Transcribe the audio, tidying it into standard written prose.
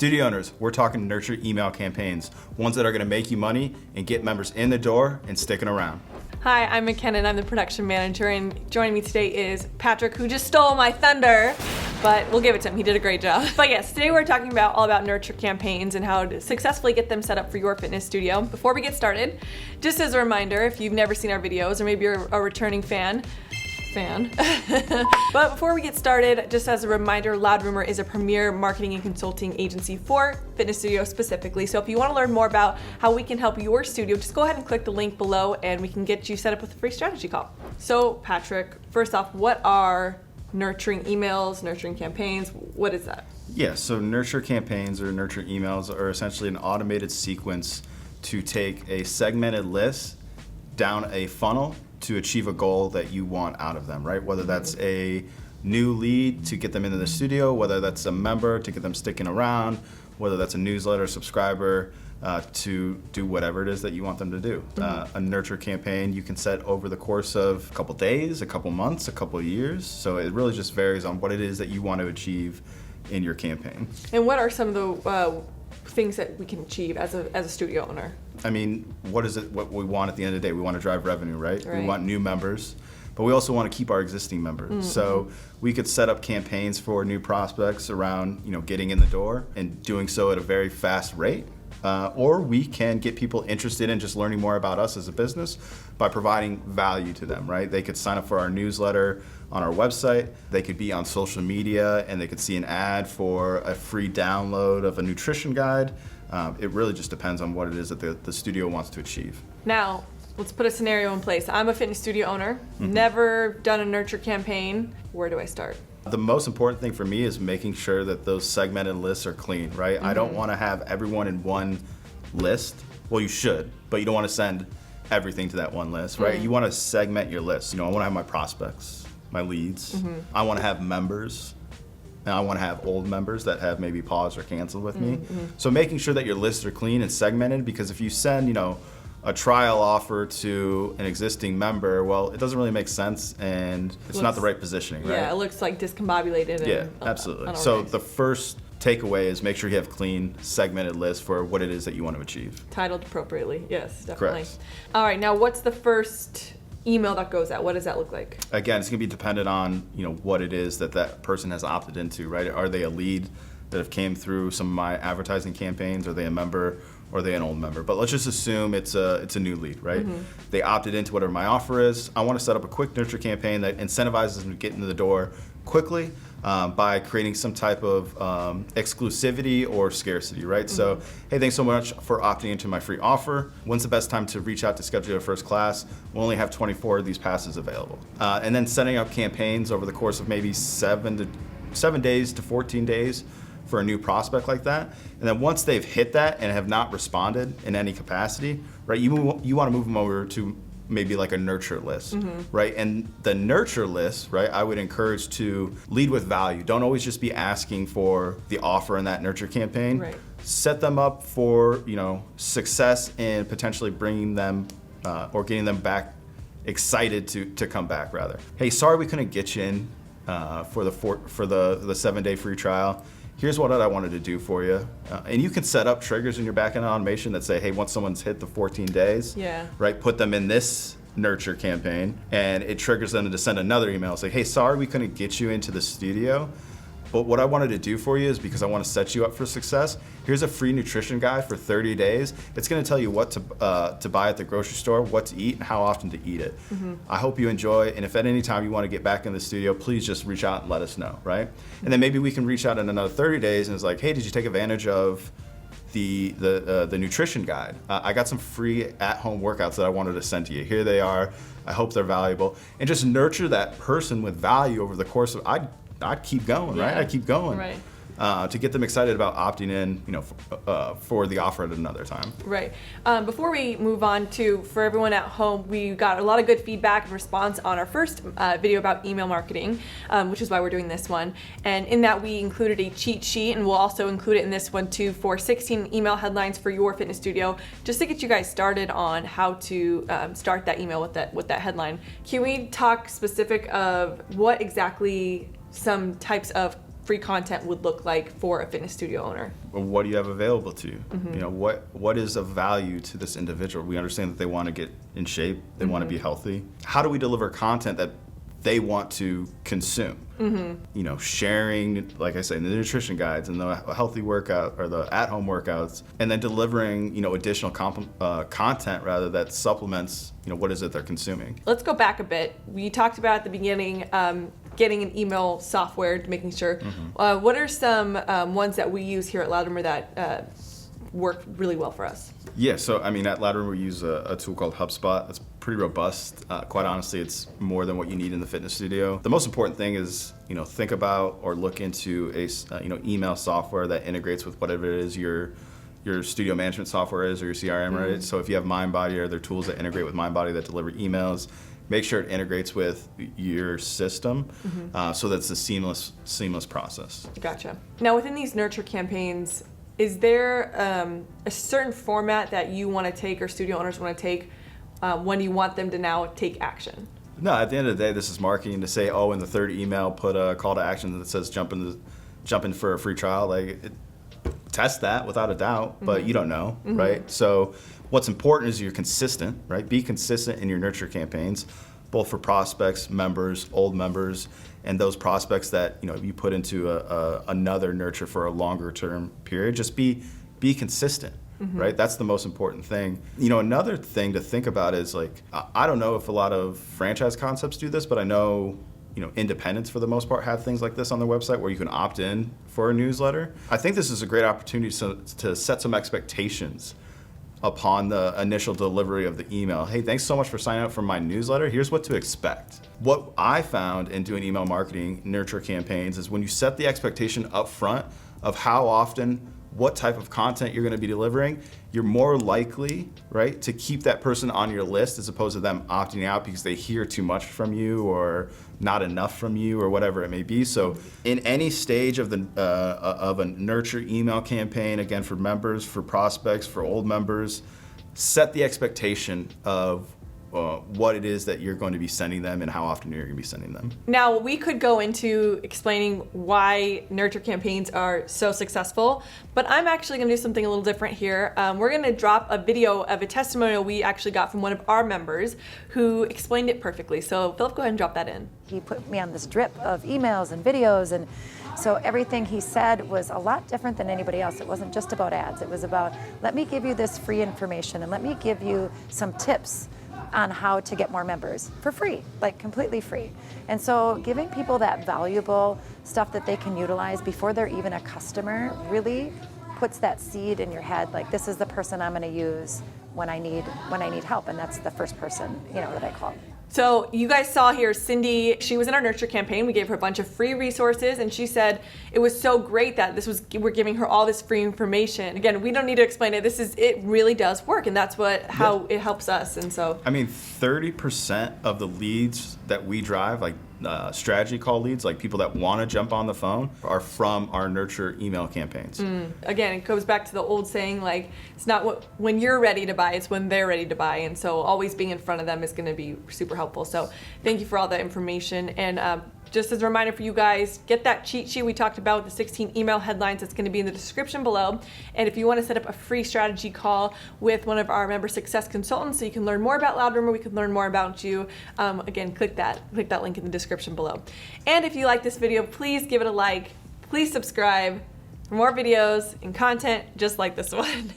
Studio owners, we're talking nurture email campaigns, ones that are gonna make you money and get members in the door and sticking around. Hi, I'm McKenna and I'm the production manager, and joining me today is Patrick, who just stole my thunder, but we'll give it to him, he did a great job. But yes, today we're talking all about nurture campaigns and how to successfully get them set up for your fitness studio. Before we get started, just as a reminder, if you've never seen our videos or maybe you're a returning fan. But before we get started, just as a reminder, Loud Rumor is a premier marketing and consulting agency for fitness studios specifically. So if you want to learn more about how we can help your studio, just go ahead and click the link below and we can get you set up with a free strategy call. So Patrick, first off, what are nurturing emails, nurturing campaigns? What is that? Yeah, so nurture campaigns or nurture emails are essentially an automated sequence to take a segmented list down a funnel to achieve a goal that you want out of them, right? Whether that's a new lead to get them into the studio, whether that's a member to get them sticking around, whether that's a newsletter subscriber to do whatever it is that you want them to do. A nurture campaign you can set over the course of a couple days, a couple months, a couple years. So it really just varies on what it is that you want to achieve in your campaign. And what are some of the things that we can achieve as a studio owner? I mean, what we want at the end of the day? We want to drive revenue, right? We want new members, but we also want to keep our existing members. So we could set up campaigns for new prospects around, getting in the door and doing so at a very fast rate. Or we can get people interested in just learning more about us as a business by providing value to them, right? They could sign up for our newsletter on our website. They could be on social media and they could see an ad for a free download of a nutrition guide. It really just depends on what it is that the studio wants to achieve. Now, let's put a scenario in place. I'm a fitness studio owner, never done a nurture campaign. Where do I start? The most important thing for me is making sure that those segmented lists are clean, right? I don't want to have everyone in one list. Well, you should, but you don't want to send everything to that one list, right? You want to segment your list. I want to have my prospects, my leads. I want to have members. And I want to have old members that have maybe paused or canceled with me. So making sure that your lists are clean and segmented, because if you send, a trial offer to an existing member, well, it doesn't really make sense and it's not the right positioning, right? Yeah, it looks like discombobulated. Yeah, absolutely. So the first takeaway is make sure you have clean, segmented lists for what it is that you want to achieve. Titled appropriately, yes, definitely. Correct. All right, now what's the first email that goes out? What does that look like? Again, it's going to be dependent on what it is that person has opted into, right? Are they a lead that have came through some of my advertising campaigns? Are they a member? Or are they an old member? But let's just assume it's a new lead, right? They opted into whatever my offer is. I want to set up a quick nurture campaign that incentivizes them to get into the door quickly by creating some type of exclusivity or scarcity, right? So, hey, thanks so much for opting into my free offer. When's the best time to reach out to schedule your first class? We'll only have 24 of these passes available. And then setting up campaigns over the course of maybe 7 days to 14 days for a new prospect like that. And then once they've hit that and have not responded in any capacity, right, you want to move them over to maybe like a nurture list, right? And the nurture list, right, I would encourage to lead with value. Don't always just be asking for the offer in that nurture campaign. Right. Set them up for, success in potentially bringing them or getting them back excited to come back rather. Hey, sorry we couldn't get you in for the 7-day free trial. Here's what I wanted to do for you. And you can set up triggers in your backend automation that say, hey, once someone's hit the 14 days, right, put them in this nurture campaign, and it triggers them to send another email saying, hey, sorry we couldn't get you into the studio, but what I wanted to do for you is, because I want to set you up for success, here's a free nutrition guide for 30 days. It's going to tell you what to buy at the grocery store, what to eat, and how often to eat it. I hope you enjoy, and if at any time you want to get back in the studio, please just reach out and let us know, right? And then maybe we can reach out in another 30 days and it's like, hey, did you take advantage of the nutrition guide? I got some free at-home workouts that I wanted to send to you. Here they are. I hope they're valuable. And just nurture that person with value over the course of, I'd keep going, right? I'd keep going. Right. To get them excited about opting in, for the offer at another time. Right. Before we move on for everyone at home, we got a lot of good feedback and response on our first video about email marketing, which is why we're doing this one. And in that, we included a cheat sheet, and we'll also include it in this one too, for 16 email headlines for your fitness studio, just to get you guys started on how to start that email with that headline. Can we talk specific of what exactly some types of free content would look like for a fitness studio owner. What do you have available to you? You know, what is of value to this individual? We understand that they want to get in shape, they want to be healthy. How do we deliver content that they want to consume? You know, sharing, like I say, the nutrition guides and the healthy workout or the at-home workouts, and then delivering, you know, additional content rather that supplements, you know, what is it they're consuming. Let's go back a bit. We talked about at the beginning getting an email software, making sure. What are some ones that we use here at Loudroomer that work really well for us? Yeah, so I mean, at Loudroomer we use a tool called HubSpot. That's pretty robust. Quite honestly, it's more than what you need in the fitness studio. The most important thing is, you know, think about or look into a you know, email software that integrates with whatever it is your studio management software is or your CRM, right? So if you have MindBody or other tools that integrate with MindBody that deliver emails, make sure it integrates with your system so that's a seamless process. Gotcha. Now, within these nurture campaigns, is there a certain format that you want to take or studio owners want to take when you want them to now take action? No, at the end of the day, this is marketing. To say, oh, in the third email, put a call to action that says jump in for a free trial. Test that without a doubt, but you don't know, right? So what's important is you're consistent, right? Be consistent in your nurture campaigns, both for prospects, members, old members, and those prospects that, you know, you put into another nurture for a longer term period. Just be consistent, right? That's the most important thing. You know, another thing to think about is, like, I don't know if a lot of franchise concepts do this, but I know, you know, independents for the most part have things like this on their website where you can opt in for a newsletter. I think this is a great opportunity to set some expectations upon the initial delivery of the email. Hey, thanks so much for signing up for my newsletter. Here's what to expect. What I found in doing email marketing nurture campaigns is when you set the expectation up front of how often, what type of content you're going to be delivering, you're more likely, right, to keep that person on your list as opposed to them opting out because they hear too much from you or not enough from you or whatever it may be. So in any stage of a nurture email campaign, again, for members, for prospects, for old members, set the expectation of what it is that you're going to be sending them and how often you're going to be sending them. Now, we could go into explaining why nurture campaigns are so successful, but I'm actually going to do something a little different here. We're going to drop a video of a testimonial we actually got from one of our members who explained it perfectly. So Philip, go ahead and drop that in. He put me on this drip of emails and videos, and so everything he said was a lot different than anybody else. It wasn't just about ads. It was about, let me give you this free information and let me give you some tips on how to get more members for free, like completely free. And so giving people that valuable stuff that they can utilize before they're even a customer really puts that seed in your head, like, this is the person I'm gonna use when I need help, and that's the first person, you know, that I call. So you guys saw here, Cindy, she was in our nurture campaign. We gave her a bunch of free resources, and she said it was so great that we're giving her all this free information. Again, we don't need to explain it. It really does work, and that's how it helps us. And so, I mean, 30% of the leads that we drive, like strategy call leads, like people that want to jump on the phone, are from our nurture email campaigns. Again, it goes back to the old saying, like, it's not when you're ready to buy, it's when they're ready to buy. And so always being in front of them is going to be super helpful. So thank you for all that information. And just as a reminder for you guys, get that cheat sheet we talked about, the 16 email headlines. That's going to be in the description below. And if you want to set up a free strategy call with one of our member success consultants so you can learn more about Loudroomer, we can learn more about you, again, click that link in the description below. And if you like this video, please give it a like. Please subscribe for more videos and content just like this one.